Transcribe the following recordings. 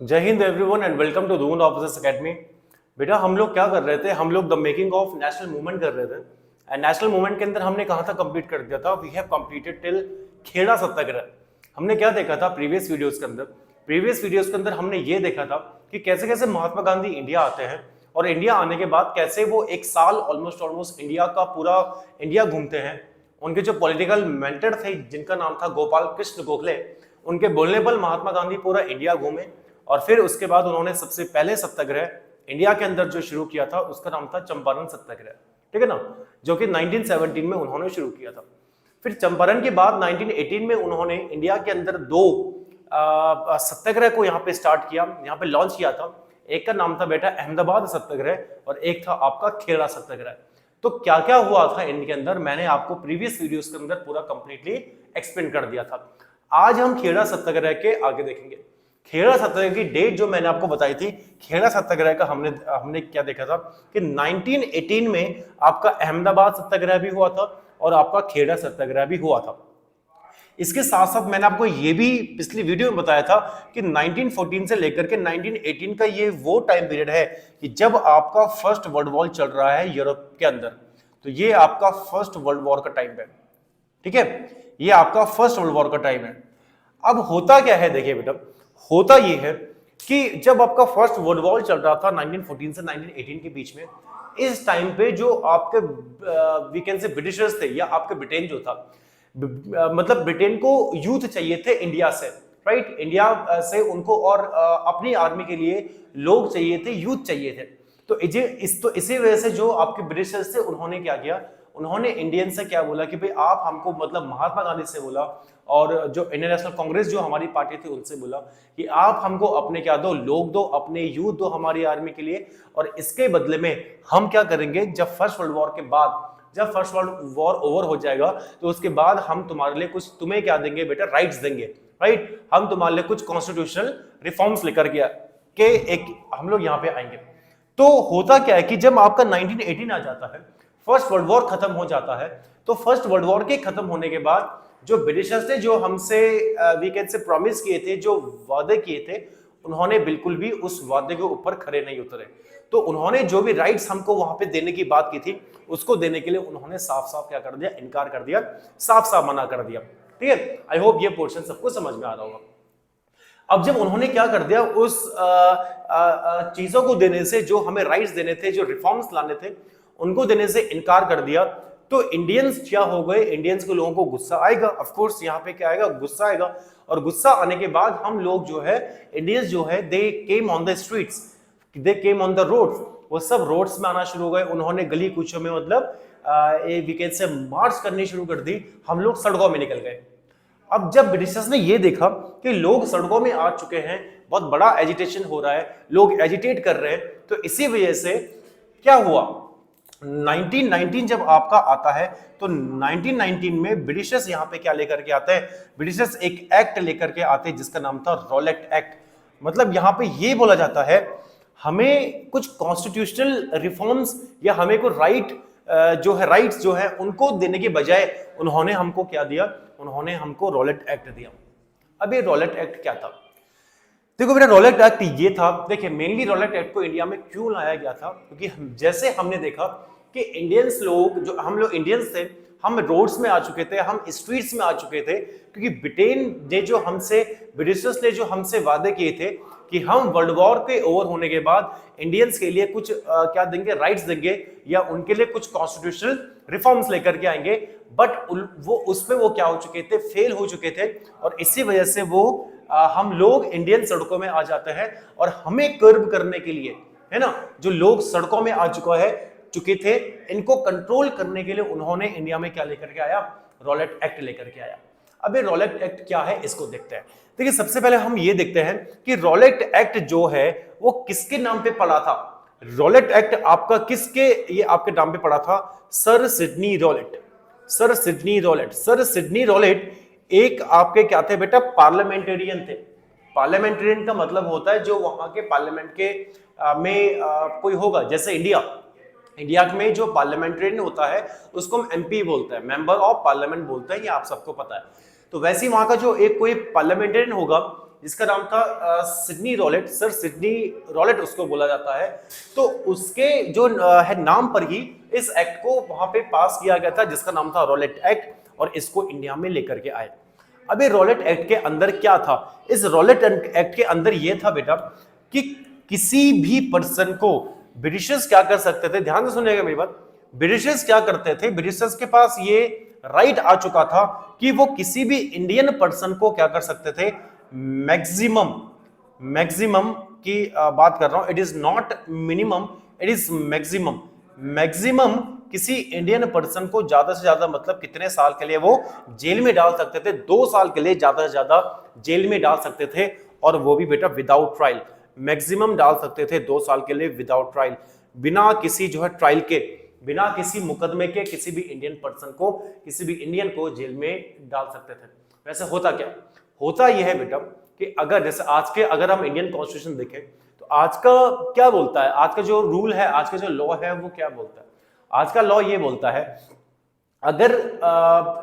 जय हिंद everyone and welcome to Doon officers academy. बेटा हम लोग क्या कर रहे थे, हम लोग the making of national movement कर रहे थे एंड नेशनल मूवमेंट के अंदर हमने कहाँ तक कंप्लीट कर दिया था। We have completed till Kheda Satyagraha. हमने क्या देखा था प्रीवियस वीडियोस के अंदर हमने ये देखा था कि कैसे कैसे महात्मा गांधी इंडिया आते हैं और इंडिया आने के बाद कैसे वो एक साल ऑलमोस्ट इंडिया का पूरा इंडिया घूमते हैं। उनके जो पॉलिटिकल मेंटर थे जिनका नाम था गोपाल कृष्ण गोखले, उनके बोलने पर महात्मा गांधी पूरा इंडिया घूमे और फिर उसके बाद उन्होंने सबसे पहले सत्याग्रह इंडिया के अंदर जो शुरू किया था उसका नाम था चंपारण सत्याग्रह, ठीक है ना, जो कि 1917 में उन्होंने शुरू किया था। फिर चंपारण के बाद 1918 में उन्होंने इंडिया के अंदर दो सत्याग्रह को यहाँ पे स्टार्ट किया, यहाँ पे लॉन्च किया था। एक का नाम था बेटा अहमदाबाद सत्याग्रह और एक था आपका खेड़ा सत्याग्रह। तो क्या क्या हुआ था इनके अंदर मैंने आपको प्रीवियस वीडियोस के अंदर पूरा कंप्लीटली एक्सप्लेन कर दिया था। आज हम खेड़ा सत्याग्रह के आगे देखेंगे। खेड़ा सत्याग्रह की डेट जो मैंने आपको बताई थी, खेड़ा सत्याग्रह का हमने क्या देखा था कि 1918 में आपका अहमदाबाद सत्याग्रह भी हुआ था और आपका खेड़ा सत्याग्रह भी हुआ था। इसके साथ साथ मैंने आपको ये भी पिछली वीडियो में बताया था कि 1914 से लेकर के 1918 का ये वो टाइम पीरियड है कि जब आपका फर्स्ट वर्ल्ड वॉर चल रहा है यूरोप के अंदर। तो ये आपका फर्स्ट वर्ल्ड वॉर का टाइम है, ठीक है, ये आपका फर्स्ट वर्ल्ड वॉर का टाइम है। अब होता क्या है, देखिए बेटा, होता ये है कि जब आपका फर्स्ट वर्ल्ड वॉर चल रहा था 1914 से 1918 के बीच में, इस टाइम पे जो आपके वीकेंड से ब्रिटिशर्स थे या आपके ब्रिटेन जो था, मतलब ब्रिटेन को यूथ चाहिए थे इंडिया से, राइट, इंडिया से उनको और अपनी आर्मी के लिए लोग चाहिए थे, यूथ चाहिए थे। तो इसी वजह से जो आपके ब्रिटिशर्स थे उन्होंने क्या किया, उन्होंने इंडियन से क्या बोला कि भाई आप हमको, मतलब महात्मा गांधी से बोला और जो इंडियन नेशनल कांग्रेस जो हमारी पार्टी थी उनसे बोला कि आप हमको अपने क्या दो, लोग दो, अपने यूथ दो हमारी आर्मी के लिए, और इसके बदले में हम क्या करेंगे, जब फर्स्ट वर्ल्ड वॉर के बाद, जब फर्स्ट वर्ल्ड वॉर ओवर हो जाएगा तो उसके बाद हम तुम्हारे लिए कुछ, तुम्हें क्या देंगे बेटा, राइट्स देंगे, राइट, हम तुम्हारे लिए कुछ कॉन्स्टिट्यूशनल रिफॉर्म्स लेकर के एक हम लोग यहाँ पे आएंगे। तो होता क्या है कि जब आपका 1918 आ जाता है, फर्स्ट वर्ल्ड वॉर खत्म हो जाता है, तो फर्स्ट वर्ल्ड वॉर के खत्म होने के बाद जो ब्रिटिशर्स थे, जो हमसे वीकेंड से प्रॉमिस किए थे, जो वादे किए थे, उन्होंने बिल्कुल भी उस वादे के ऊपर खरे नहीं उतरे। तो उन्होंने जो भी राइट्स हमको वहां पे देने की बात की थी उसको देने के लिए उन्होंने साफ साफ क्या कर दिया, इनकार कर दिया, साफ साफ मना कर दिया, ठीक है। आई होप ये पोर्शन सबको समझ में आ रहा होगा। अब जब उन्होंने क्या कर दिया, उस चीजों को देने से, जो हमें राइट्स देने थे, जो रिफॉर्म्स लाने थे, उनको देने से इनकार कर दिया, तो इंडियंस क्या हो गए, इंडियंस को, लोगों को गुस्सा आएगा, ऑफ कोर्स यहाँ पे क्या आएगा, गुस्सा आएगा। और गुस्सा आने के बाद हम लोग जो है, इंडियंस जो है, they came on the streets, they came on the roads, वो सब रोड्स में आना शुरू हो गए। उन्होंने गली कूचों में, मतलब एक वीकेंड से मार्च करनी शुरू कर दी, हम लोग सड़कों में निकल गए। अब जब ब्रिटिशर्स ने ये देखा कि लोग सड़कों में आ चुके हैं, बहुत बड़ा एजिटेशन हो रहा है, लोग एजिटेट कर रहे हैं, तो इसी वजह से क्या हुआ, 1919 जब आपका आता है तो 1919 में ब्रिटिशर्स यहाँ पे क्या लेकर के आते हैं, ब्रिटिशर्स एक एक्ट लेकर के आते हैं जिसका नाम था रॉलेट एक्ट। मतलब यहाँ पे ये बोला जाता है हमें कुछ कॉन्स्टिट्यूशनल रिफॉर्म्स या हमें को जो है राइट्स जो है उनको देने के बजाय उन्होंने हमको क्या दिया, उन्होंने हमको रॉलेट एक्ट दिया। अब ये रॉलेट एक्ट क्या था, देखो मेरा रॉलेट एक्ट ये था। देखिए मेनली रॉलेट एक्ट को इंडिया में क्यों लाया गया था, क्योंकि जैसे हमने देखा कि इंडियंस लोग, जो हम लोग इंडियंस थे, हम रोड्स में आ चुके थे, हम स्ट्रीट्स में आ चुके थे, क्योंकि ब्रिटेन ने जो हमसे, ब्रिटिशर्स ने जो हमसे वादे किए थे कि हम वर्ल्ड वॉर के ओवर होने के बाद इंडियंस के लिए कुछ क्या देंगे, राइट्स देंगे या उनके लिए कुछ कॉन्स्टिट्यूशनल रिफॉर्म्स लेकर के आएंगे, बट वो उसमें वो क्या हो चुके थे, फेल हो चुके थे। और इसी वजह से वो हम लोग इंडियन सड़कों में आ जाते हैं और हमें कर्ब करने के लिए, है ना, जो लोग सड़कों में आ चुके थे, इनको कंट्रोल करने के लिए उन्होंने इंडिया में क्या लेकर के आया, रॉलेट एक्ट लेकर के आया। अब ये रॉलेट एक्ट क्या है इसको देखते हैं। देखिए सबसे पहले हम ये देखते हैं कि रॉलेट एक्ट जो है वो किसके नाम पे पड़ा था। रॉलेट एक्ट आपका किसके, ये आपके नाम पे पड़ा था, sir Sydney Rowlatt. Sir Sydney Rowlatt, sir Sydney Rowlatt एक आपके क्या थे बेटा, पार्लियामेंटेरियन थे। पार्लियामेंटेरियन का मतलब होता है जो वहां के पार्लियामेंट के में कोई होगा, जैसे इंडिया में जो पार्लियामेंटेरियन होता है उसको हम एमपी बोलते हैं, मेंबर ऑफ पार्लियामेंट बोलते हैं, ये आप सबको पता है। तो वैसे ही वहां का जो एक कोई पार्लियामेंटेरियन होगा जिसका नाम था Sydney Rowlatt, sir Sydney Rowlatt उसको बोला जाता है। तो उसके जो है नाम पर ही इस एक्ट को वहां पे पास किया गया था, जिसका नाम था रॉलेट एक्ट, और इसको इंडिया में लेकर के आए। अब ये रॉलेट एक्ट के अंदर क्या था? इस रॉलेट एक्ट के अंदर ये था बेटा कि किसी भी पर्सन को ब्रिटिशर्स क्या कर सकते थे, ध्यान से सुनिएगा मेरी बात, ब्रिटिशर्स क्या करते थे, ब्रिटिशर्स के पास ये राइट आ चुका था कि वो किसी भी इंडियन पर्सन को क्या कर सकते थे, मैक्सिमम की बात कर रहा हूं, it is not minimum, it is maximum किसी इंडियन पर्सन को ज्यादा से ज्यादा मतलब कितने साल के लिए वो जेल में डाल सकते थे, 2 साल के लिए ज्यादा से ज्यादा जेल में डाल सकते थे, और वो भी बेटा विदाउट ट्रायल। मैक्सिमम डाल सकते थे 2 साल के लिए विदाउट ट्रायल, बिना किसी जो है ट्रायल के, बिना किसी मुकदमे के किसी भी इंडियन पर्सन को, किसी भी इंडियन को जेल में डाल सकते थे। वैसे होता क्या, होता यह है बेटा कि अगर जैसे आज के अगर हम इंडियन कॉन्स्टिट्यूशन देखें तो आज का क्या बोलता है, आज का जो रूल है, आज का जो लॉ है वो क्या बोलता है? आज का लॉ ये बोलता है अगर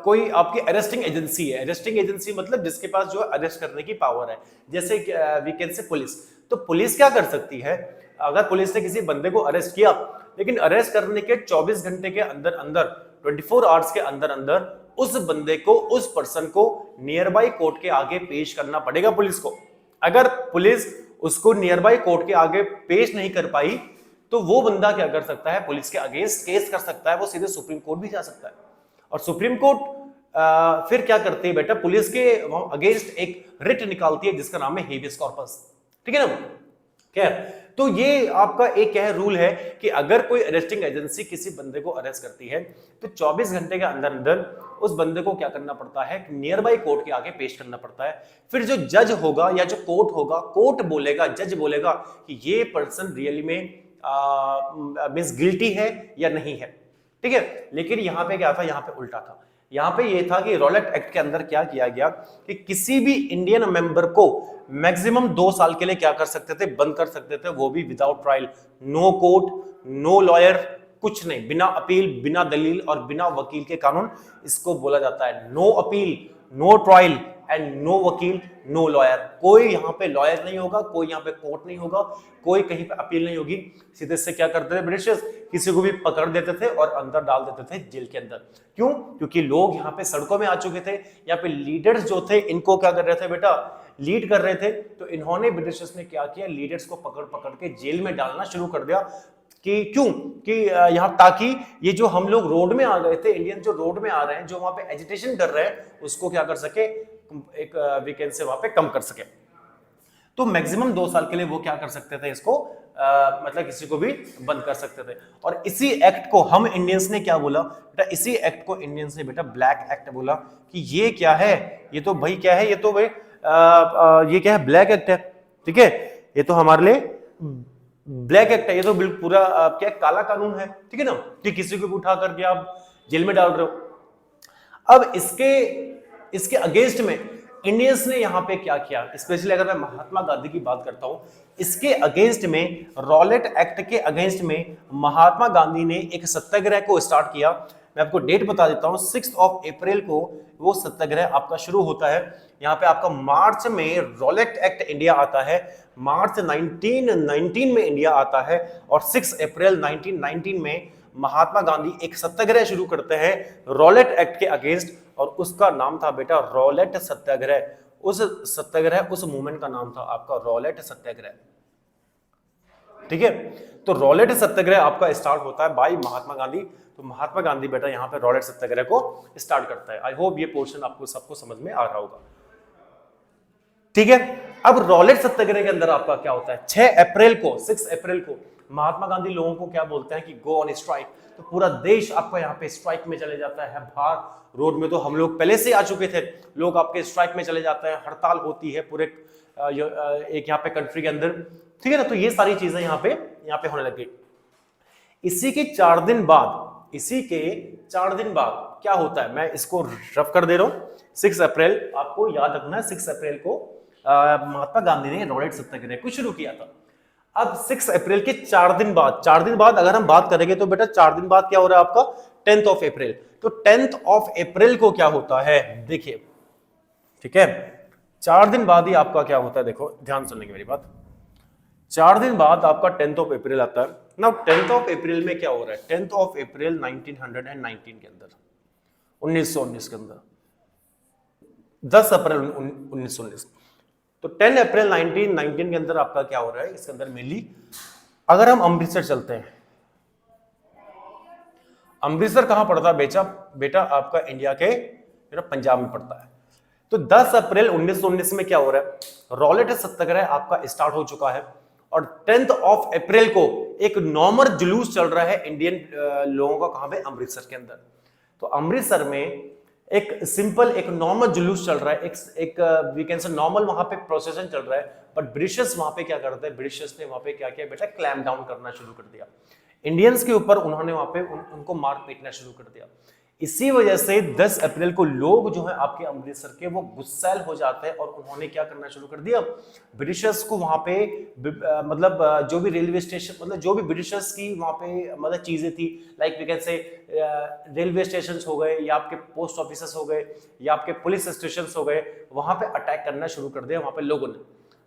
कोई आपकी अरेस्टिंग एजेंसी है, अरेस्टिंग एजेंसी मतलब जिसके पास जो अरेस्ट करने की पावर है, जैसे वी कैन से पुलिस, तो पुलिस क्या कर सकती है, अगर पुलिस ने किसी बंदे को अरेस्ट किया, लेकिन अरेस्ट करने के 24 घंटे के अंदर अंदर, 24 आवर्स के अंदर अंदर उस बंदे को, उस पर्सन को नियर बाई कोर्ट के आगे पेश करना पड़ेगा पुलिस को। अगर पुलिस उसको नियर बाई कोर्ट के आगे पेश नहीं कर पाई तो वो बंदा क्या कर सकता है, पुलिस के अगेंस्ट केस कर सकता है, वो सीधे सुप्रीम कोर्ट भी जा सकता है। और सुप्रीम कोर्ट फिर क्या करती है बेटा, पुलिस के अगेंस्ट एक रिट निकालती है जिसका नाम है हेबियस कॉर्पस, ठीक है ना, क्या? तो ये आपका एक क्या है रूल है कि अगर कोई अरेस्टिंग एजेंसी किसी बंदे को अरेस्ट करती है तो 24 घंटे के अंदर अंदर उस बंदे को क्या करना पड़ता है, नियर बाई कोर्ट के आगे पेश करना पड़ता है। फिर जो जज होगा या जो कोर्ट होगा, कोर्ट बोलेगा, जज बोलेगा कि ये पर्सन रियली में मींस गिल्टी है या नहीं है, ठीक है। लेकिन यहाँ पे क्या था, यहाँ पे उल्टा था, यहाँ पे ये था कि रॉलेट एक्ट के अंदर क्या किया गया कि किसी भी इंडियन मेंबर को मैक्सिमम 2 साल के लिए क्या कर सकते थे, बंद कर सकते थे, वो भी without trial, no court, no lawyer, कुछ नहीं, बिना अपील, बिना दलील और बिना वकील के कानून, इसको बोला जाता है no appeal, no trial and no वकील, नो लॉयर। कोई यहाँ पे लॉयर नहीं होगा, कोई यहाँ पे कोर्ट नहीं होगा, कोई कहीं पे अपील नहीं होगी। सीधे से क्या करते थे ब्रिटिशर्स, किसी को भी पकड़ देते थे और अंदर डाल देते थे जेल के अंदर। क्यों? क्योंकि लोग यहाँ पे सड़कों में आ चुके थे, यहाँ पे लीडर्स जो थे इनको क्या कर रहे थे बेटा, लीड कर रहे थे। तो इन्होंने, ब्रिटिशर्स ने क्या किया, लीडर्स को पकड़ पकड़ के जेल में डालना शुरू कर दिया। कि क्यों? कि यहाँ, ताकि ये जो हम लोग रोड में आ गए थे, इंडियन जो रोड में आ रहे हैं, जो वहां पे एजिटेशन कर रहे हैं, उसको क्या कर सके, एक वीकेंड से वहां पे कम कर सके। तो मैक्सिमम 2 साल के लिए वो क्या कर सकते थे, इसको मतलब किसी को भी बंद कर सकते थे। और इसी एक्ट को हम इंडियंस ने क्या बोला बेटा, इसी एक्ट को इंडियंस ने बेटा ब्लैक एक्ट बोला। कि ये क्या है, ये तो भाई क्या है, ये तो भाई ये क्या है, ब्लैक एक्ट है, ठीक है, ये तो हमारे लिए ब्लैक एक्ट है, ये तो बिल्कुल पूरा क्या काला कानून है, ठीक है ना, कि किसी को भी उठा करके आप जेल में डाल रहे हो। अब इसके अगेंस्ट में इंडियंस ने यहां पे क्या किया, स्पेशली अगर मैं महात्मा गांधी की बात करता हूं, इसके अगेंस्ट में, रॉलेट एक्ट के अगेंस्ट में महात्मा गांधी ने एक सत्याग्रह को स्टार्ट किया। मैं आपको डेट बता देता हूं, 6 अप्रैल को वो सत्याग्रह आपका शुरू होता है। यहाँ पे आपका मार्च में रॉलेट एक्ट इंडिया आता है, मार्च 1919 में इंडिया आता है, और 6 अप्रैल 1919 में महात्मा गांधी एक सत्याग्रह शुरू करते हैं रॉलेट एक्ट के अगेंस्ट, और उसका नाम था बेटा रॉलेट सत्याग्रह। उस सत्याग्रह, उस मूवमेंट का नाम था आपका रॉलेट सत्याग्रह, ठीक है। तो रॉलेट सत्याग्रह आपका स्टार्ट होता है बाय महात्मा गांधी। तो महात्मा गांधी बेटा यहाँ पे रॉलेट सत्याग्रह को स्टार्ट करता है। आई होप ये पोर्शन आपको सबको समझ में आ रहा होगा, ठीक है। अब रॉलेट सत्याग्रह के अंदर आपका क्या होता है, 6 अप्रैल को महात्मा गांधी लोगों को क्या बोलते हैं कि गो ऑन स्ट्राइक। तो पूरा देश आपका यहाँ पे स्ट्राइक में चले जाता है। बाहर रोड में तो हम लोग पहले से आ चुके थे, लोग आपके स्ट्राइक में चले जाते हैं, हड़ताल होती है पूरे एक यहाँ पे कंट्री के अंदर, ठीक है ना। तो ये सारी चीजें यहाँ पे होने लग गई। इसी के 4 दिन बाद क्या होता है, मैं इसको रफ कर दे रहा हूं। 6 अप्रैल आपको याद रखना है, 6 अप्रैल को महात्मा गांधी ने रॉलेट सत्याग्रह को शुरू किया था। अब 6 अप्रैल के 4 दिन बाद अगर हम बात करेंगे तो बेटा 4 दिन बाद क्या हो रहा है आपका 10th ऑफ अप्रैल। तो 10th ऑफ अप्रैल को क्या होता है देखिए, ठीक है, 4 दिन बाद ही आपका क्या होता है, देखो ध्यान सुनेंगे मेरी बात। 4 दिन बाद आपका 10th ऑफ अप्रैल आता है ना। 10th ऑफ अप्रैल में क्या हो रहा है, 10th ऑफ अप्रैल 1919 के अंदर, 1919 के अंदर, 10 अप्रैल 1919, तो 10 अप्रैल 1919 के अंदर आपका क्या हो रहा है, इसके अंदर मेनली अगर हम अमृतसर चलते हैं, अमृतसर कहां पड़ता है बेटा, बेटा आपका इंडिया के पंजाब में पड़ता है। तो 10 अप्रैल 1919 में क्या हो रहा है, रॉलेट सत्याग्रह आपका स्टार्ट हो चुका है और 10th ऑफ अप्रैल को एक नॉर्मल जुलूस चल रहा है इंडियन लोगों का, कहां पे, अमृतसर के अंदर। तो अमृतसर में एक सिंपल एक नॉर्मल जुलूस चल रहा है, एक वी कैन से नॉर्मल वहां पे प्रोसेशन चल रहा है, बट ब्रिटिशर्स वहां पे क्या करते हैं, ब्रिटिशर्स ने वहां पे क्या किया बेटा, क्लैम्प डाउन करना शुरू कर दिया इंडियंस के ऊपर, उन्होंने वहां पे उनको मार पीटना शुरू कर दिया। इसी वजह से 10 अप्रैल को लोग जो है आपके अमृतसर के वो गुस्सैल हो जाते हैं और उन्होंने क्या करना शुरू कर दिया, ब्रिटिशर्स को वहां पे मतलब जो भी रेलवे स्टेशन, मतलब जो भी ब्रिटिशर्स की वहां पे मतलब चीजें थी, like we can say railway station हो गए या आपके पोस्ट ऑफिसेस हो गए या आपके पुलिस स्टेशन हो गए, वहां पे अटैक करना शुरू कर दिया वहां पे लोगों ने।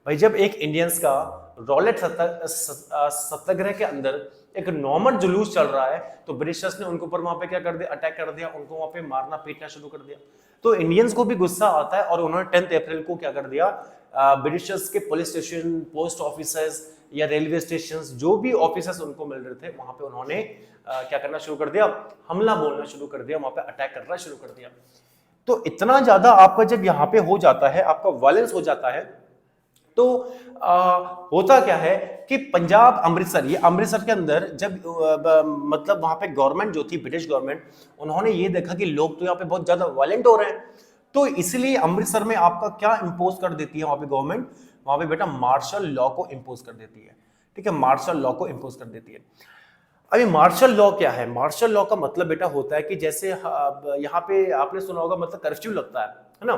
भाई जब एक इंडियंस का रॉलेट सत्याग्रह के अंदर एक नॉर्मल जुलूस चल रहा है, तो ब्रिटिशर्स ने उनके ऊपर वहां पे क्या कर दिया, अटैक कर दिया, उनको वहां पे मारना पीटना शुरू कर दिया। तो इंडियंस को भी गुस्सा आता है और उन्होंने 10 अप्रैल को क्या कर दिया, ब्रिटिशर्स के पुलिस स्टेशन, पोस्ट ऑफिसर्स या रेलवे स्टेशन, जो भी ऑफिसर्स उनको मिल रहे थे, वहां पे उन्होंने क्या करना शुरू कर दिया, हमला बोलना शुरू कर दिया, वहां पे अटैक करना शुरू कर दिया। तो इतना ज्यादा आपका जब यहाँ पे हो जाता है, आपका वायलेंस हो जाता है, तो होता क्या है कि पंजाब अमृतसर, ये अमृतसर के अंदर जब मतलब वहां पे गवर्नमेंट जो थी, ब्रिटिश गवर्नमेंट, उन्होंने ये देखा कि लोग तो यहाँ पे बहुत ज्यादा वायलेंट हो रहे हैं, तो इसलिए अमृतसर में आपका क्या इंपोज कर देती है वहां पे गवर्नमेंट, वहां पे बेटा मार्शल लॉ को इंपोज कर देती है। ठीक है, मार्शल लॉ को इंपोज कर देती है। अभी मार्शल लॉ क्या है, मार्शल लॉ का मतलब बेटा होता है कि जैसे यहाँ पे आपने सुना होगा, मतलब कर्फ्यू लगता है ना,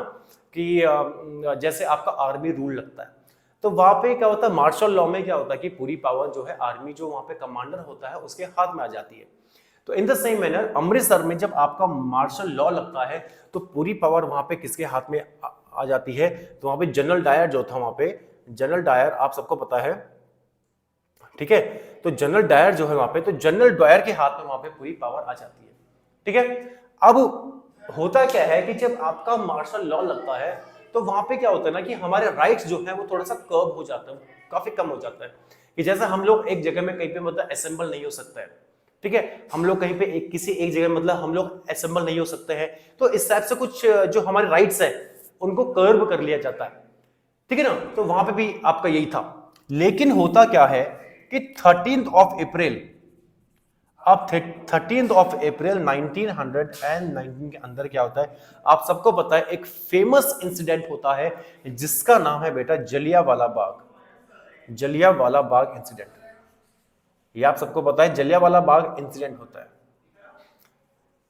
कि जैसे आपका आर्मी रूल लगता है, तो वहां पे क्या होता है, मार्शल लॉ में क्या होता है कि पूरी पावर जो है आर्मी जो वहां पे कमांडर होता है उसके हाथ में आ जाती है। तो in the same manner Amritsar में जब आपका मार्शल लॉ लगता है तो पूरी पावर वहां पे किसके हाथ में आ जाती है, तो वहां पे जनरल डायर जो था, वहां पे जनरल डायर आप सबको पता है, ठीक है, तो जनरल डायर जो है वहां पे, तो जनरल डायर के हाथ में वहां पे पूरी पावर आ जाती है। ठीक है, अब होता क्या है कि जब आपका मार्शल लॉ लगता है तो वहां पे क्या होता है ना कि हमारे राइट्स जो है वो थोड़ा सा कर्व हो जाता है, काफी कम हो जाता है, कि जैसे हम लोग एक जगह में कहीं पे मतलब असेंबल नहीं हो सकता है। ठीक है, हम लोग कहीं पे किसी एक जगह मतलब हम लोग असेंबल नहीं हो सकते हैं, तो इस टाइप से कुछ जो हमारे राइट्स है उनको कर्व कर लिया जाता है। ठीक है ना, तो वहां पे भी आपका यही था। लेकिन होता क्या है कि 13th ऑफ अप्रैल, अब 13th ऑफ अप्रैल 1919 के अंदर क्या होता है, आप सबको पता है, एक फेमस इंसिडेंट होता है जिसका नाम है बेटा जलियांवाला बाग, जलियांवाला बाग इंसिडेंट। ये आप सबको पता है, जलियांवाला बाग इंसिडेंट होता है।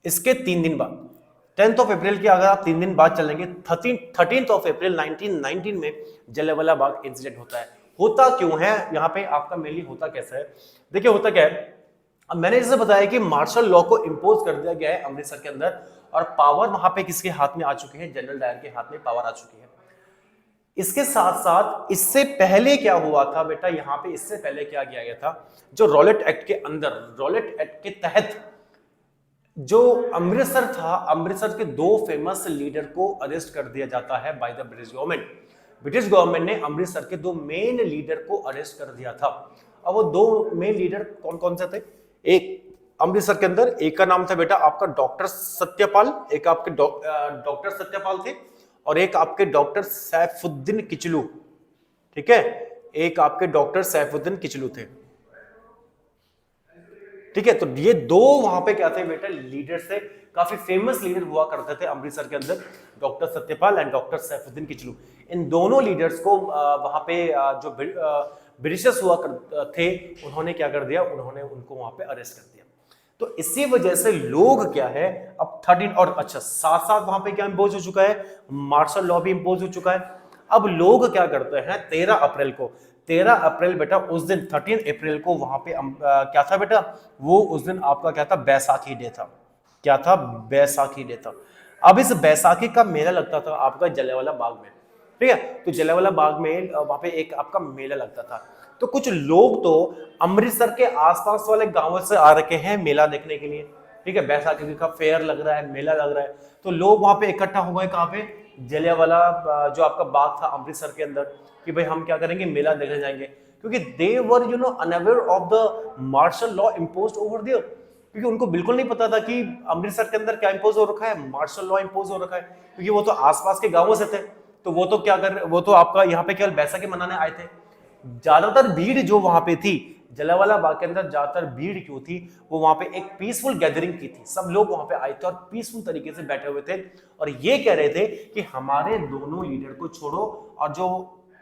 इसके 3 दिन बाद 10th ऑफ अप्रैल के अगर आप 3 दिन बाद चलेंगे, 13th ऑफ अप्रैल 1919 में जलियांवाला बाग इंसिडेंट होता है। होता क्यों है यहाँ पे, आपका मेनली होता कैसा है, देखिए होता क्या है, अब मैंने जैसे बताया कि मार्शल लॉ को इंपोज कर दिया गया है अमृतसर के अंदर, और पावर वहां पे किसके हाथ में आ चुकी है, जनरल डायर के हाथ में पावर आ चुकी है। इसके साथ साथ इससे पहले क्या हुआ था बेटा, यहाँ पे इससे पहले क्या किया गया था, जो रॉलेट एक्ट के अंदर, रॉलेट एक्ट के तहत जो अमृतसर था, अमृतसर के 2 फेमस लीडर को अरेस्ट कर दिया जाता है by the British government. British government ने अमृतसर के 2 मेन लीडर को अरेस्ट कर दिया था। अब वो 2 मेन लीडर कौन कौन से थे, एक अमृतसर के अंदर, एक का नाम था बेटा आपका डॉक्टर सत्यपाल, एक आपके डॉक्टर सत्यपाल थे, और एक आपके डॉक्टर सैफुद्दीन किचलू। ठीक है, एक आपके डॉक्टर सैफुद्दीन किचलू थे। ठीक है, तो ये 2 वहां पे क्या थे बेटा, लीडर से, काफी फेमस लीडर हुआ करते थे अमृतसर के अंदर, doctor Satyapal and doctor Saifuddin Kitchlew. इन दोनों लीडर्स को वहां पे जो ब्रिटिशर्स हुआ थे, उन्होंने क्या कर दिया, उन्होंने उनको वहां पे अरेस्ट कर दिया। तो इसी वजह से लोग क्या है, अब 13 और अच्छा साथ साथ वहां पे क्या इंपोज हो चुका है, मार्शल लॉ भी इंपोज हो चुका है। अब लोग क्या करते हैं, 13 अप्रैल को, 13 अप्रैल बेटा उस दिन 13 अप्रैल को वहां पे क्या था बेटा, वो उस दिन आपका क्या था, बैसाखी डे था। क्या था, बैसाखी डे था। अब इस बैसाखी का मेला लगता था आपका जलियांवाला बाग में। ठीक है। तो जलियांवाला बाग में वहां पे एक आपका मेला लगता था। तो कुछ लोग तो अमृतसर के आसपास वाले गांवों से आ रखे हैं मेला देखने के लिए, ठीक है। बैसाखी का फेयर लग रहा है, मेला लग रहा है, तो लोग वहां पे इकट्ठा हो गए कहाँ पे, जलियांवाला जो आपका बाग था अमृतसर के अंदर, कि भाई हम क्या करेंगे, मेला देखने जाएंगे। क्योंकि they were unaware of the martial law imposed over there, क्योंकि उनको बिल्कुल नहीं पता था कि अमृतसर के अंदर क्या इम्पोज हो रखा है, मार्शल लॉ इम्पोज हो रखा है। क्योंकि वो तो आसपास के गांवों से थे, तो वो तो क्या कर, वो तो आपका यहाँ पे केवल बैसाखी मनाने आए थे। ज्यादातर भीड़ जो वहां पे थी जलियांवाला बाग के अंदर, ज्यादातर भीड़ क्यों थी, वो वहां पे एक पीसफुल गैदरिंग की थी। सब लोग वहां पे आए थे और पीसफुल तरीके से बैठे हुए थे और ये कह रहे थे कि हमारे दोनों लीडर को छोड़ो और जो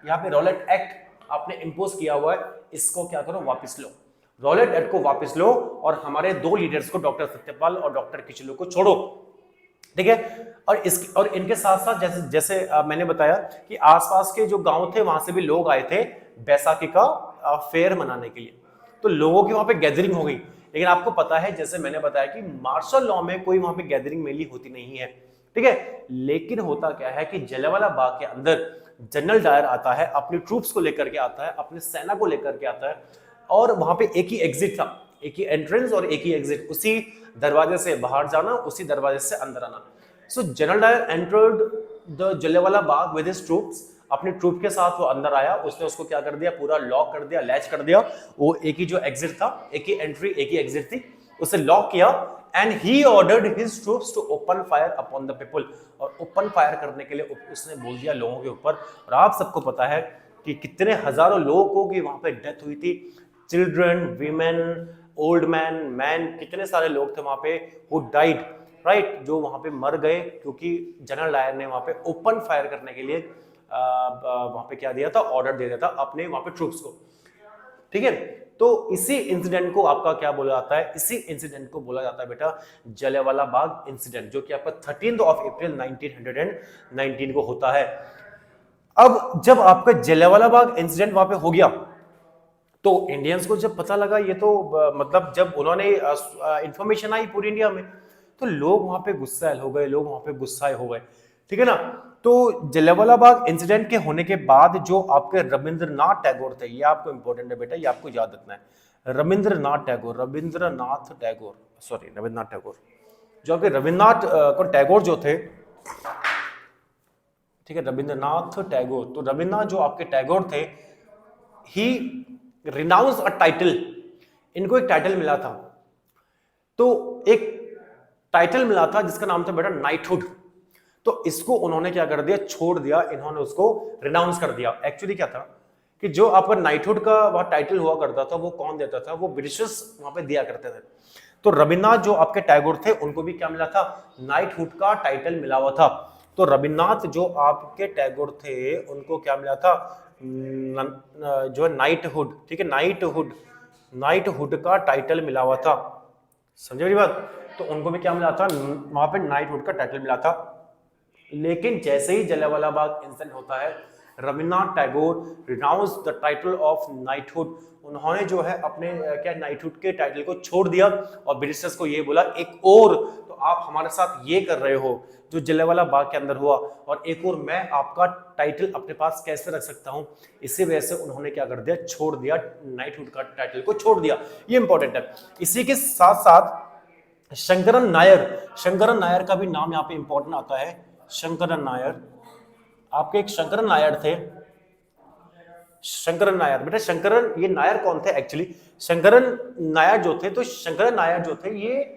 यहाँ पे रॉलेट एक्ट आपने इंपोज किया हुआ है इसको क्या करो, वापस लो। रॉलेट एक्ट को वापस लो और हमारे दो लीडर्स को, डॉक्टर सत्यपाल और डॉक्टर किचलू को छोड़ो, ठीक है। और इनके साथ साथ जैसे जैसे मैंने बताया कि आसपास के जो गांव थे वहां से भी लोग आए थे बैसाखी का फेयर मनाने के लिए, तो लोगों की वहां पे गैदरिंग हो गई। लेकिन आपको पता है, जैसे मैंने बताया कि मार्शल लॉ में कोई वहां पे गैदरिंग मेनली होती नहीं है, ठीक है। लेकिन होता क्या है कि जलियांवाला बाग के अंदर जनरल डायर आता है, अपनी ट्रूप्स को लेकर के आता है, अपने सेना को लेकर के आता है, और वहां पे एक ही एग्जिट था, एक ही एंट्रेंस और एक ही एग्जिट, उसी दरवाजे से बाहर जाना, उसी दरवाजे से अंदर आना। So general Dyer entered the Jallianwala Bagh with his troops, अपने ट्रूप के साथ वो अंदर आया, उसने उसको क्या कर दिया, पूरा लॉक कर दिया, लैच कर दिया। वो एक ही जो एग्जिट था, एक ही एंट्री, एक ही एग्जिट थी, उसे लॉक किया। And he ordered his troops to open fire upon the people, और ओपन फायर करने के लिए उसने बोल दिया लोगों के ऊपर। और आप सबको पता है कि कितने हजारों लोगों की वहां पे डेथ हुई थी, children, women, old man, man, कितने सारे लोग थे वहां पे हु डाइड, राइट, जो वहां पे मर गए, क्योंकि जनरल डायर ने वहां पे ओपन फायर करने के लिए वहां पे क्या दिया था, ऑर्डर दे दिया था अपने वहां पे ट्रूप्स को, ठीक है। तो इसी इंसिडेंट को आपका क्या बोला जाता है, इसी इंसिडेंट को बोला जाता है बेटा जलियांवाला बाग इंसिडेंट, जो कि आपका 13 अप्रैल 1919 को होता है। अब जब आपका जलियांवाला बाग इंसिडेंट वहां पे हो गया, तो इंडियंस को जब पता लगा, ये तो मतलब जब उन्होंने इंफॉर्मेशन आई पूरी इंडिया में, तो लोग वहां पे गुस्सैल हो गए, लोग वहां पे गुस्साए हो गए, ठीक है ना। तो जलियांवाला बाग इंसिडेंट के होने के बाद जो आपके रविंद्रनाथ टैगोर थे, ये आपको इंपॉर्टेंट है बेटा, ये आपको याद रखना है। रविंद्रनाथ टैगोर, रविंद्रनाथ टैगोर, जो आपके रविंद्रनाथ टैगोर जो थे, ठीक है, रविंद्रनाथ टैगोर, तो रविंद्रनाथ जो आपके टैगोर थे, ही रिनाउंस अ टाइटल, इनको एक टाइटल मिला था, तो एक टाइटल मिला था जिसका नाम था बेटा नाइटहुड। तो इसको उन्होंने क्या कर दिया, छोड़ दिया, इन्होंने उसको रिनाउंस कर दिया। एक्चुअली क्या था कि जो आपका नाइटहुड का वह टाइटल हुआ करता था, वो कौन देता था, वो ब्रिटिशर्स वहां पे दिया करते थे। तो रविन्द्रनाथ जो आपके टैगोर थे, उनको भी क्या मिला था, नाइटहुड का टाइटल मिला हुआ था। तो रविन्द्रनाथ जो आपके टैगोर थे, उनको क्या मिला था, जो है नाइटहुड, ठीक है, नाइटहुड का टाइटल मिला हुआ था, समझे मेरी बात। तो उनको भी क्या मिला था, वहां पे नाइटहुड का टाइटल मिला था। लेकिन जैसे ही जलियांवाला बाग इंसिडेंट होता है, Rabindranath Tagore renounce the title of knighthood, उन्होंने जो है अपने क्या नाइटहुड के टाइटल को छोड़ दिया और ब्रिटिशर्स को ये बोला, एक और तो आप हमारे साथ ये कर रहे हो जो जलियांवाला बाग के अंदर हुआ, और एक और मैं आपका टाइटल अपने पास कैसे रख सकता हूं। इसी वजह से उन्होंने क्या कर दिया, छोड़ दिया, नाइटहुड का टाइटल को छोड़ दिया। ये इंपॉर्टेंट है। इसी के साथ साथ शंकरन नायर का भी नाम यहाँ पे इंपॉर्टेंट आता है। शंकरन नायर, आपके एक शंकरन नायर थे, शंकरन नायर, बेटा शंकरन, ये नायर कौन थे एक्चुअली, शंकरन नायर जो थे, तो शंकरन नायर जो थे ये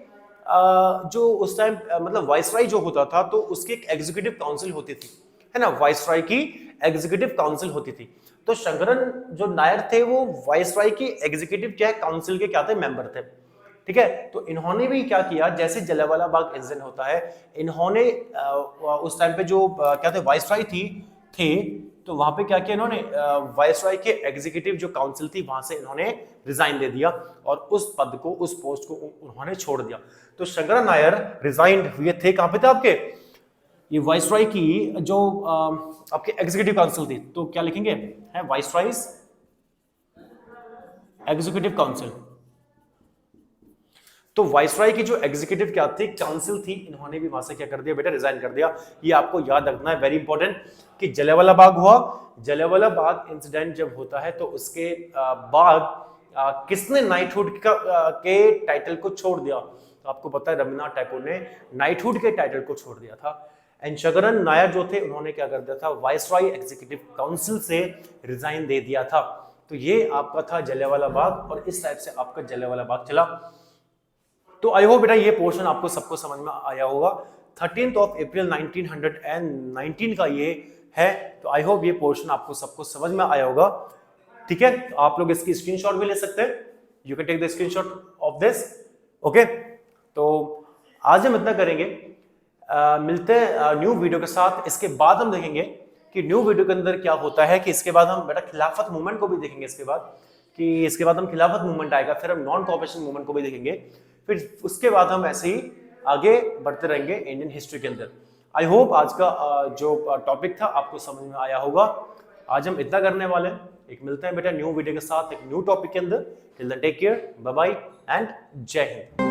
जो उस टाइम मतलब वाइसराय जो होता था, तो उसकी एक एग्जीक्यूटिव काउंसिल होती थी, है ना, वाइसराय की एग्जीक्यूटिव काउंसिल होती थी। तो शंकरन जो नायर थे वो वाइसराय की एग्जीक्यूटिव क्या काउंसिल के क्या थे, मेंबर थे, ठीक है। तो इन्होंने भी क्या किया, जैसे जलियांवाला बाग इंसिडेंट होता है, इन्होंने उस टाइम पे जो क्या थे, वाइसराय थे, तो वहां पे क्या किया इन्होंने, वाइसराय के एग्जीक्यूटिव जो काउंसिल थी वहां से इन्होंने रिजाइन दे दिया और उस पद को, उस पोस्ट को उन्होंने छोड़ दिया। तो शंकरन नायर रिजाइंड हुए थे, कहां पे थे आपके, ये वाइसराय की जो आपके एग्जीक्यूटिव काउंसिल थी, तो क्या लिखेंगे, है वाइसरायज एग्जीक्यूटिव काउंसिल। तो वाइसरॉय की जो एग्जीक्यूटिव क्या थी, काउंसिल थी, इन्होंने भी वहां से क्या कर दिया बेटा, रिजाइन कर दिया। ये आपको याद रखना है, वेरी इंपॉर्टेंट, कि जलियांवाला बाग हुआ। जलियांवाला बाग इंसिडेंट जब होता है तो उसके बाद किसने नाइटहुड के टाइटल को छोड़ दिया? तो आपको पता है रविन्द्रनाथ टैगोर ने नाइटहुड के टाइटल को छोड़ दिया था। एंड शंकरन नायर जो थे उन्होंने क्या कर दिया था, वाइसरॉय एग्जीक्यूटिव काउंसिल से रिजाइन दे दिया था। तो ये आपका था जलियांवाला बाग, और इस टाइप से आपका जलियांवाला बाग चला। तो आई होप बेटा ये पोर्शन आपको सबको समझ में आया होगा। 13 अप्रैल 1919 का ये है। तो आई होप ये पोर्शन आपको सबको समझ में आया होगा। ठीक है, तो आप लोग इसकी स्क्रीनशॉट भी ले सकते हैं, you can take the screenshot of this. Okay, तो आज हम इतना करेंगे, मिलते हैं न्यू वीडियो के साथ। इसके बाद हम देखेंगे कि न्यू वीडियो के अंदर क्या होता है, कि इसके बाद हम बेटा खिलाफत मूवमेंट को भी देखेंगे। इसके बाद हम खिलाफत मूवमेंट आएगा, फिर हम नॉन कॉपरेशन मूवमेंट को भी देखेंगे, फिर उसके बाद हम ऐसे ही आगे बढ़ते रहेंगे इंडियन हिस्ट्री के अंदर। आई होप आज का जो टॉपिक था आपको समझ में आया होगा। आज हम इतना करने वाले हैं, एक मिलते हैं बेटा न्यू वीडियो के साथ एक न्यू टॉपिक के अंदर। Till then take care, bye bye and Jai Hind.